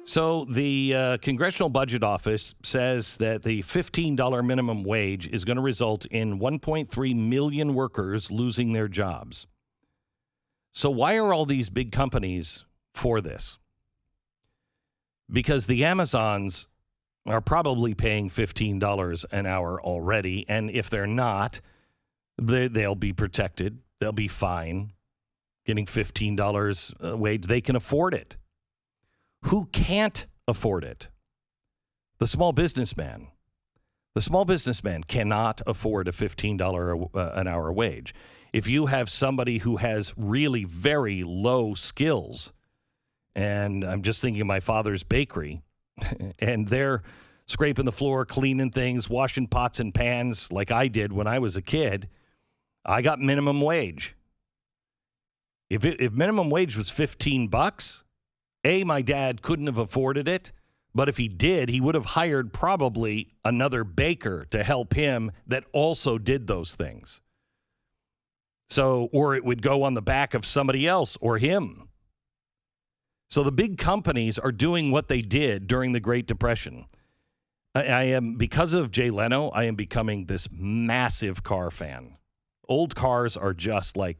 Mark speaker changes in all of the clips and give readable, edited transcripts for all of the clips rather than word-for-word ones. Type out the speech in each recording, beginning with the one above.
Speaker 1: So the Congressional Budget Office says that the $15 minimum wage is going to result in 1.3 million workers losing their jobs. So why are all these big companies for this? Because the Amazons are probably paying $15 an hour already, and if they're not, they'll be protected. They'll be fine getting $15 a wage. They can afford it. Who can't afford it? The small businessman. The small businessman cannot afford a $15 an hour wage. If you have somebody who has really very low skills, and I'm just thinking of my father's bakery, and they're scraping the floor, cleaning things, washing pots and pans like I did when I was a kid, I got minimum wage. If minimum wage was $15, my dad couldn't have afforded it, but if he did, he would have hired probably another baker to help him that also did those things. So, or it would go on the back of somebody else or him. So the big companies are doing what they did during the Great Depression. Because of Jay Leno, I am becoming this massive car fan. Old cars are just like,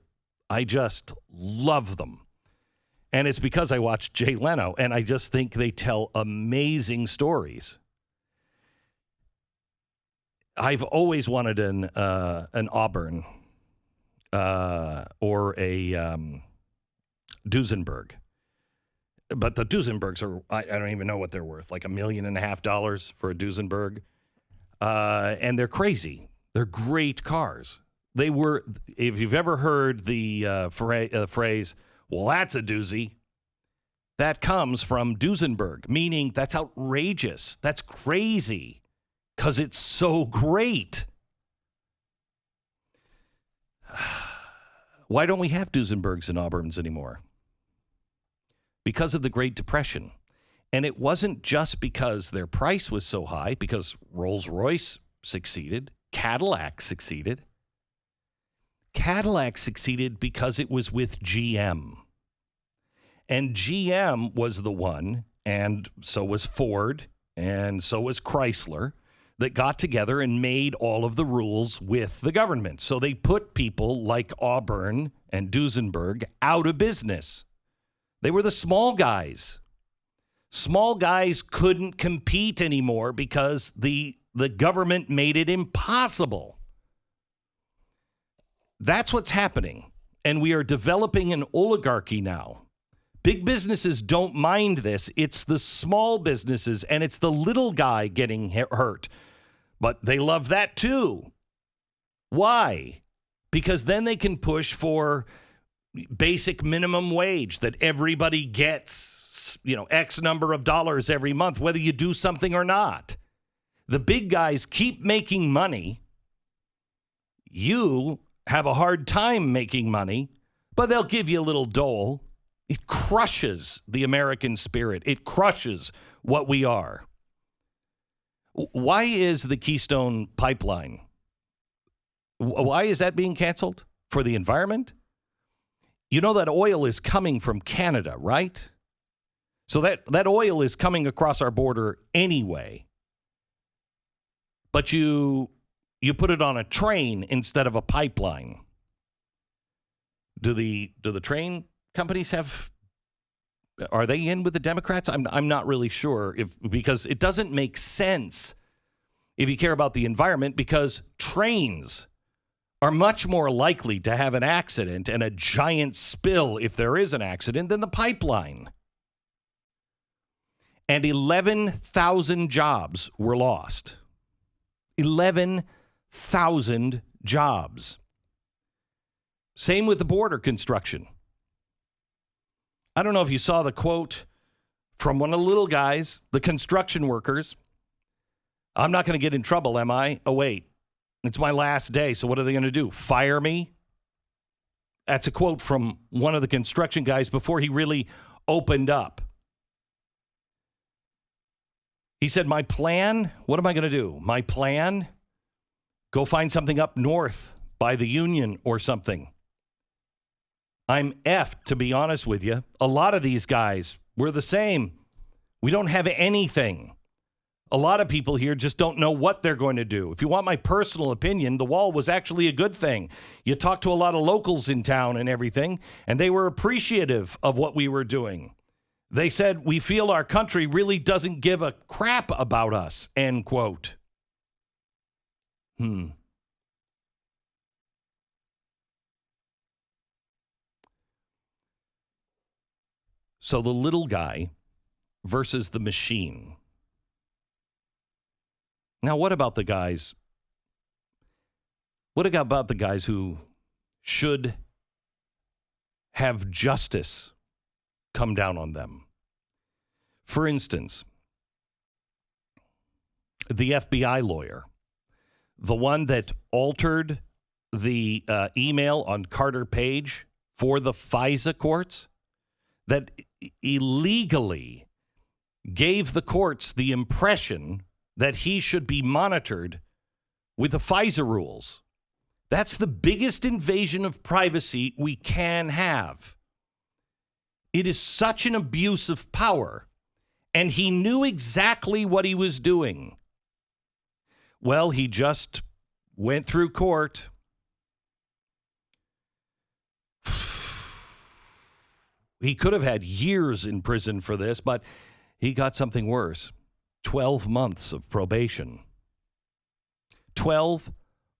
Speaker 1: I just love them. And it's because I watched Jay Leno, and I just think they tell amazing stories. I've always wanted an Auburn or a Duesenberg. But the Duesenbergs are, I don't even know what they're worth, like $1.5 million for a Duesenberg. And they're crazy. They're great cars. They were, if you've ever heard the phrase, well, that's a doozy. That comes from Duesenberg, meaning that's outrageous. That's crazy because it's so great. Why don't we have Duesenbergs and Auburns anymore? Because of the Great Depression. And it wasn't just because their price was so high, because Rolls-Royce succeeded, Cadillac succeeded. Cadillac succeeded because it was with GM. And GM was the one, and so was Ford, and so was Chrysler, that got together and made all of the rules with the government. So they put people like Auburn and Duesenberg out of business. They were the small guys. Small guys couldn't compete anymore because the government made it impossible. That's what's happening. And we are developing an oligarchy now. Big businesses don't mind this. It's the small businesses, and it's the little guy getting hurt. But they love that too. Why? Because then they can push for basic minimum wage that everybody gets, X number of dollars every month, whether you do something or not. The big guys keep making money. You have a hard time making money, but they'll give you a little dole. It crushes the American spirit. It crushes what we are. Why is the Keystone Pipeline? Why is that being canceled? For the environment? You know that oil is coming from Canada, right? So that oil is coming across our border anyway. But you put it on a train instead of a pipeline. Do the train companies are they in with the Democrats? I'm not really sure because it doesn't make sense if you care about the environment, because trains are much more likely to have an accident and a giant spill if there is an accident than the pipeline. And 11,000 jobs were lost. 11,000 jobs. Same with the border construction. I don't know if you saw the quote from one of the little guys, the construction workers. I'm not going to get in trouble, am I? Oh, wait. It's my last day, so what are they going to do? Fire me? That's a quote from one of the construction guys before he really opened up. He said, my plan, what am I going to do? My plan? Go find something up north by the Union or something. I'm effed, to be honest with you. A lot of these guys were the same. We don't have anything. A lot of people here just don't know what they're going to do. If you want my personal opinion, the wall was actually a good thing. You talk to a lot of locals in town and everything, and they were appreciative of what we were doing. They said, we feel our country really doesn't give a crap about us, end quote. So the little guy versus the machine. Now, what about the guys? What about the guys who should have justice come down on them? For instance, the FBI lawyer, the one that altered the email on Carter Page for the FISA courts, that illegally gave the courts the impression that he should be monitored with the FISA rules. That's the biggest invasion of privacy we can have. It is such an abuse of power, and he knew exactly what he was doing. Well, he just went through court. He could have had years in prison for this, but he got something worse. 12 months of probation. 12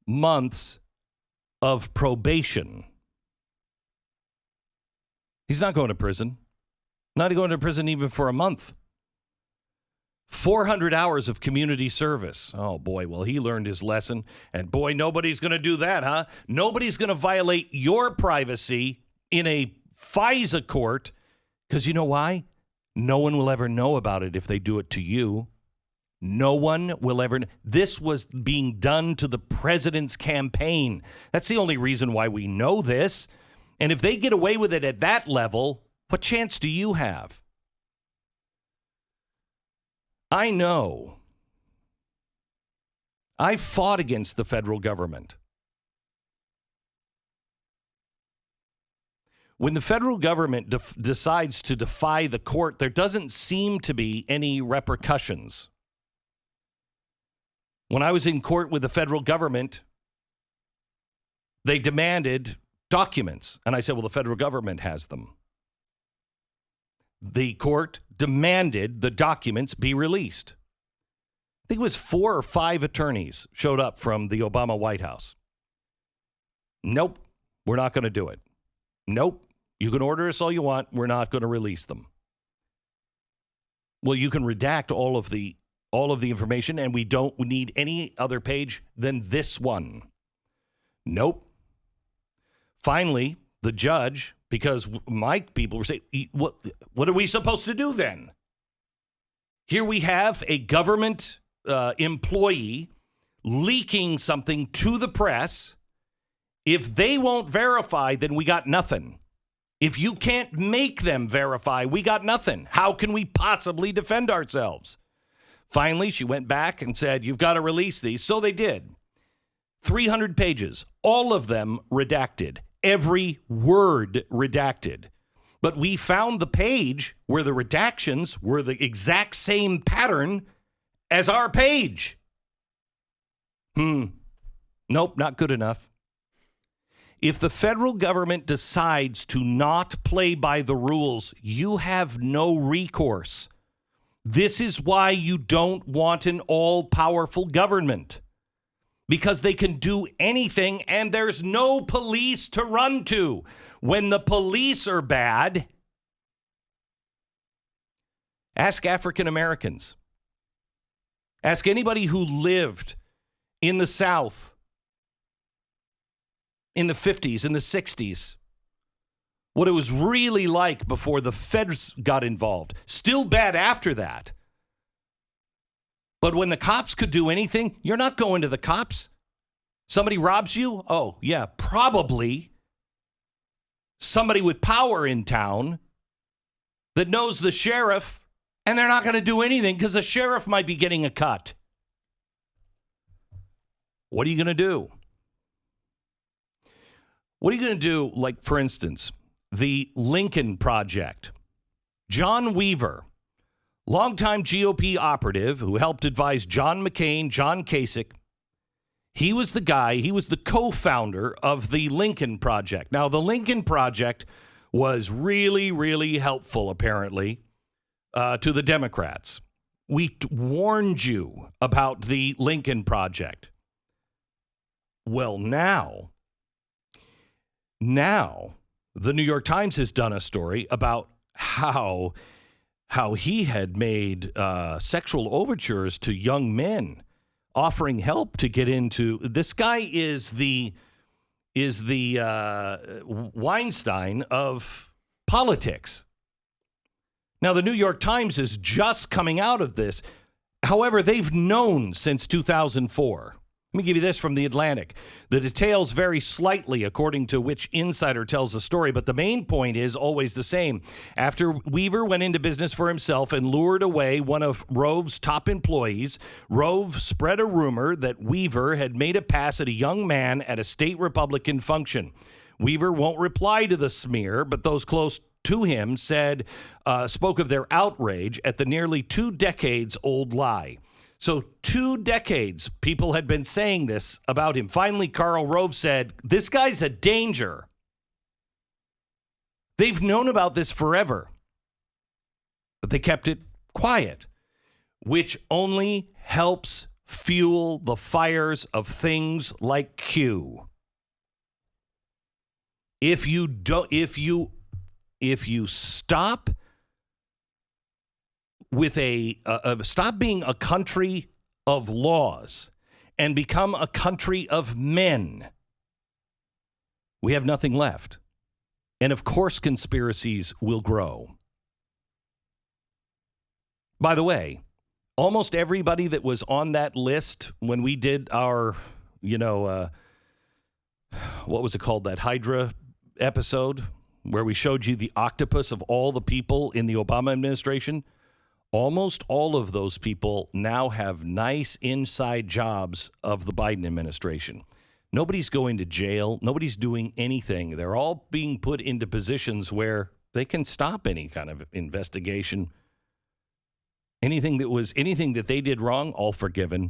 Speaker 1: months of probation. He's not going to prison. Not going to prison even for a month. 400 hours of community service. Oh, boy, well, he learned his lesson. And, boy, nobody's going to do that, huh? Nobody's going to violate your privacy in a FISA court, because you know why? No one will ever know about it if they do it to you. No one will ever. This was being done to the president's campaign. That's the only reason why we know this. And if they get away with it at that level, what chance do you have? I know. I fought against the federal government. When the federal government decides to defy the court, there doesn't seem to be any repercussions. When I was in court with the federal government, they demanded documents. And I said, well, the federal government has them. The court demanded the documents be released. I think it was 4 or 5 attorneys showed up from the Obama White House. Nope, we're not going to do it. Nope, you can order us all you want. We're not going to release them. Well, you can redact all of the information, and we don't need any other page than this one. Nope. Finally, the judge, because my people were saying, what are we supposed to do then? Here we have a government employee leaking something to the press. If they won't verify, then we got nothing. If you can't make them verify, we got nothing. How can we possibly defend ourselves? Finally, she went back and said, you've got to release these. So they did. 300 pages, all of them redacted, every word redacted. But we found the page where the redactions were the exact same pattern as our page. Nope, not good enough. If the federal government decides to not play by the rules, you have no recourse. This is why you don't want an all-powerful government. Because they can do anything and there's no police to run to. When the police are bad, ask African Americans. Ask anybody who lived in the South in the 50s, in the 60s, what it was really like before the feds got involved. Still bad after that. But when the cops could do anything, you're not going to the cops. Somebody robs you? Oh, yeah, probably somebody with power in town that knows the sheriff, and they're not going to do anything because the sheriff might be getting a cut. What are you going to do? What are you going to do, like, for instance, the Lincoln Project? John Weaver longtime GOP operative who helped advise John McCain, John Kasich. He was the co-founder of the Lincoln Project. Now, the Lincoln Project was really, really helpful, apparently, to the Democrats. We warned you about the Lincoln Project. Well, now, the New York Times has done a story about how he had made sexual overtures to young men, offering help to get into. This guy is the Weinstein of politics. Now, the New York Times is just coming out of this. However, they've known since 2004. Let me give you this from The Atlantic. The details vary slightly according to which insider tells the story, but the main point is always the same. After Weaver went into business for himself and lured away one of Rove's top employees, Rove spread a rumor that Weaver had made a pass at a young man at a state Republican function. Weaver won't reply to the smear, but those close to him spoke of their outrage at the nearly 2 decades old lie. So 2 decades, people had been saying this about him. Finally, Karl Rove said, this guy's a danger. They've known about this forever, but they kept it quiet, which only helps fuel the fires of things like Q. If you stop with stop being a country of laws and become a country of men, we have nothing left. And of course, conspiracies will grow. By the way, almost everybody that was on that list when we did our, what was it called? That Hydra episode where we showed you the octopus of all the people in the Obama administration. Almost all of those people now have nice inside jobs of the Biden administration. Nobody's going to jail. Nobody's doing anything. They're all being put into positions where they can stop any kind of investigation. Anything that they did wrong, all forgiven.